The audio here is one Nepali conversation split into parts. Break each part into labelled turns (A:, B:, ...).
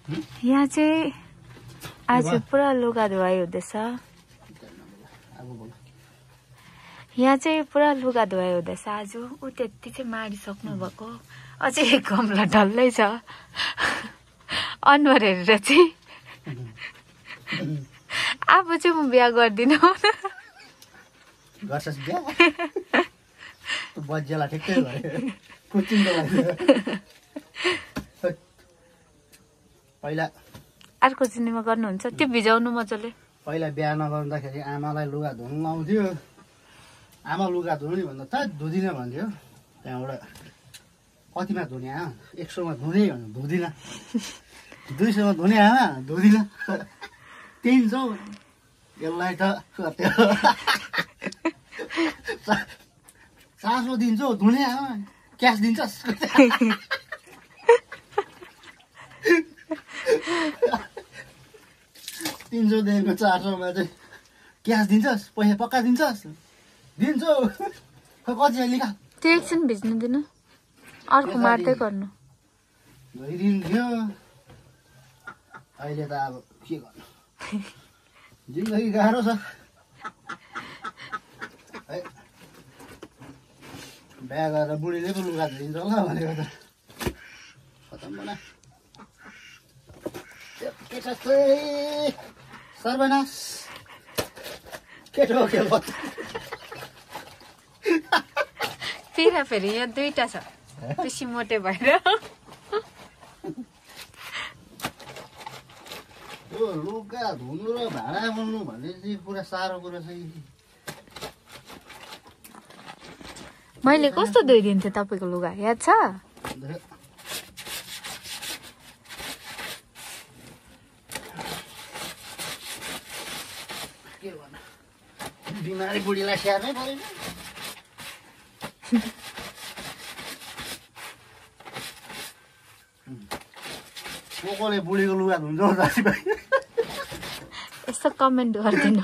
A: यहाँ चाहिँ आज पुरा लुगा धुवाइ हुँदैछ। यहाँ चाहिँ पुरा लुगा धुवाइ हुँदैछ आज। ऊ त्यति चाहिँ मारिसक्नु भएको, अझै एक गमला डल्लै छ। अनुहार हेरेर चाहिँ अब चाहिँ म बिहा गर्दिनँ।
B: गर्छस् बिहा? बज्याला ठिकै भयो। कुचिङको लागि पहिला
A: अर्को चिनीमा गर्नुहुन्छ त्यो भिजाउनु मजाले।
B: पहिला बिहा नगर्दाखेरि आमालाई लुगा धुनु आउँथ्यो। आमा लुगा धुनु नि भन्दा त धुदिनँ भन्थ्यो। त्यहाँबाट कतिमा धुने आमा? 100मा धुने भन्दा धुदिनँ। 200मा धुने आमा धुदिनँ। 300 यसलाई त 400 दिन्छौ धुने आमा क्यास दिन्छस्? 300 देखिको 400मा चाहिँ क्यास दिन्छस्? पैसा पक्का दिन्छस्? दिन्छु। कति लिख?
A: त्यो एकछिन भिज्नु दिनु, अर्को मार्दै गर्नु।
B: धोइदिन्थ्यो। अहिले त अब के गर्नु, जिन्दगी गाह्रो छ। बिहा गरेर बुढीले पो लुगा धोइदिन्छ होला भनेको त खतम बना। सर्वनाश केटो के भयो?
A: फेरि यहाँ दुईटा छ, बेसी मोटे भएर।
B: यो लुगा धुनु र भाँडा मोल्नु भन्ने चाहिँ पुरा साह्रो कुरो छ।
A: मैले कस्तो धोइदिन्थेँ तपाईँको लुगा याद छ?
B: के भन्नु, बिमारी बुढीलाई स्याहार्नै परेन। कोले बुढीको लुगा धुन्छ दाजुभाइ?
A: यस्तो कमेन्ट गरिदिनु।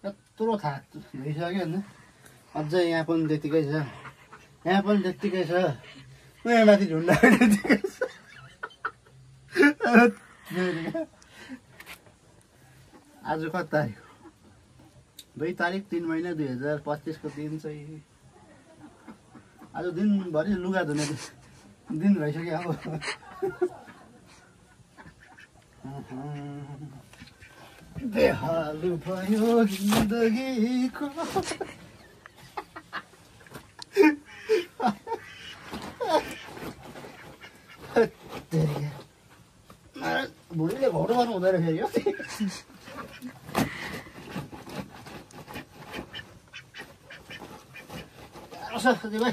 B: यत्रो थाहा भइसक्यो नि, अझै यहाँ पनि त्यतिकै छ, यहाँ पनि त्यतिकै छ, यहाँ माथि झुन्डा त्यतिकै छ। आज कति तारिक? 2 तारिक 3 महिना 2025 को दिन चाहिँ आज दिनभरि लुगा धुने दिन भइसक्यो। अब बेहालु भयो जिन्दगीको। भुँडीले घोटो गर्नु हुँदो रहेछ यो। साथीभाइ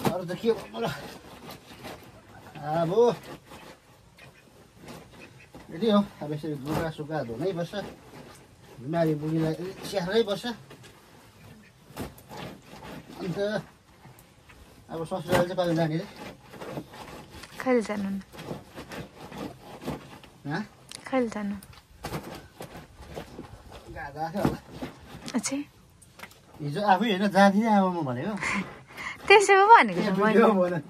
B: अरू त के भन्नु र, अब यति हो। अब यसरी लुगा सुगा धुनै पर्छ, बिमारी बुढीलाई स्याहार्नै पर्छ। अन्त अब ससुराली चाहिँ कहिले जाने रे?
A: कहिले जानु? कहिले जानु?
B: गाधा थियो होला।
A: अच्छा,
B: हिजो आफै होइन जाँदिनँ अब म भनेको।
A: त्यसो पो भनेको छ मैले।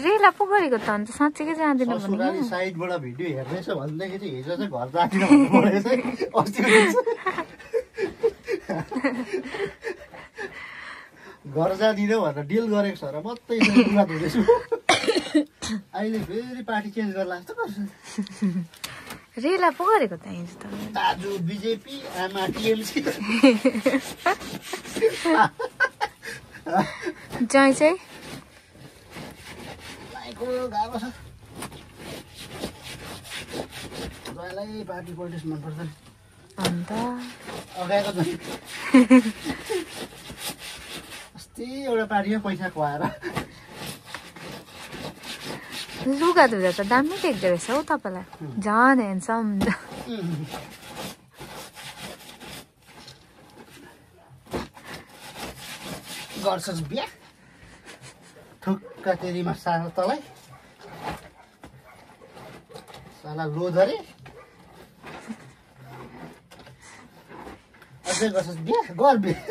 A: रेला पो गरेको त अन्त साँच्चीकै जाँदिनँ भने।
B: ससुराली साइडबाट भिडियो हेर्दैछ भनेदेखि चाहिँ हिजो चाहिँ घर जाँदिनँ भन्नु परेको चाहिँ अस्ति घर जाँदिनँ भनेर डिल गरेको छ र मात्रै लुगा धुँदैछु। अहिले फेरि पार्टी चेन्ज गर्ला जस्तो गर्छ।
A: रेला पो गरेको त हिजो त।
B: दाजु बिजेपी, आमा टिएमसी।
A: जय चाहिँ
B: लाइको गाह्रो छ। जयलाई पार्टी पोलिटिक्स मनपर्छ नि।
A: अन्त
B: अगाएको चाहिँ अस्ति एउटा पार्टीमा पैसा खुवाएर
A: लुगा धुँदा त दामी देख्दो रहेछ हौ तपाईँलाई, झन् ह्यान्डसम।
B: गर्छस् बिहा थुक्का तेरीमा सानो तलाई साला लोधरे अझै गर्छस् बिहे गर बिहे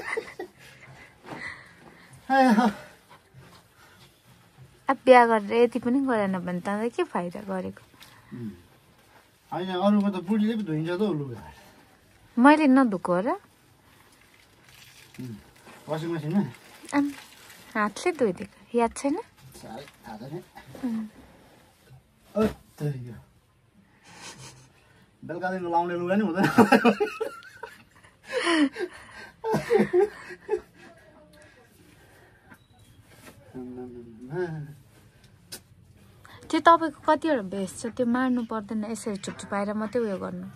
A: अब बिहा गरेर यति पनि गरेन भने त के फाइदा गरेको
B: होइन अरूको त बुढीले पो धोइन्छ त लुगा
A: मैले नधुको र
B: वासिङ मेसिनमा
A: हातले धोइदिएको याद छैन
B: साह्रै थाहा छैन बेलुकादेखिको लाउने लुगा नि हुँदैन
A: त्यो तपाईँको कतिवटा भेस्ट छ त्यो मार्नु पर्दैन यसरी छुट्टी पाएर मात्रै उयो गर्नु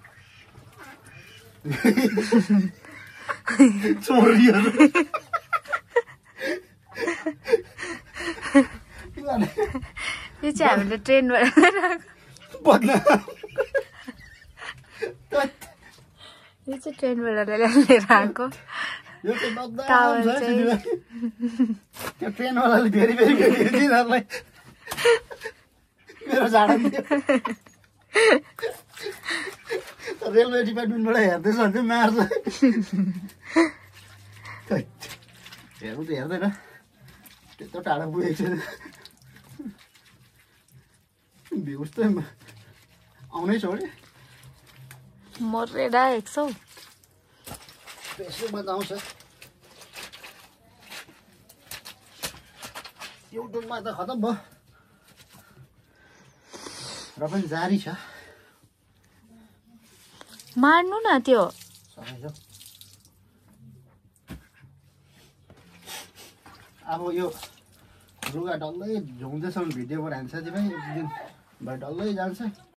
B: चोरीहरू
A: यो चाहिँ हामीले ट्रेनबाट यो चाहिँ ट्रेनबाट लिएर आएको टावल चाहिँ
B: त्यो ट्रेनवालाले फेरि फेरि तिनीहरूलाई मेरो झाडा रेलवे डिपार्टमेन्टबाट हेर्दैछ भने चाहिँ मार्छ हेर्नु त हेर्दैन त्यत्रो टाढा पुगेको छैन भ्युज त आउनै छ अरे
A: मरेर आएको छौ
B: फेसबुकमा त आउँछ युट्युबमा त खतम भयो र पनि जारी छ
A: मार्नु न त्यो
B: अब यो लुगा डल्लै झुम्दैछ भने भिडियो बनाइन्छ साथीभाइ एक दिन भए डल्लै जान्छ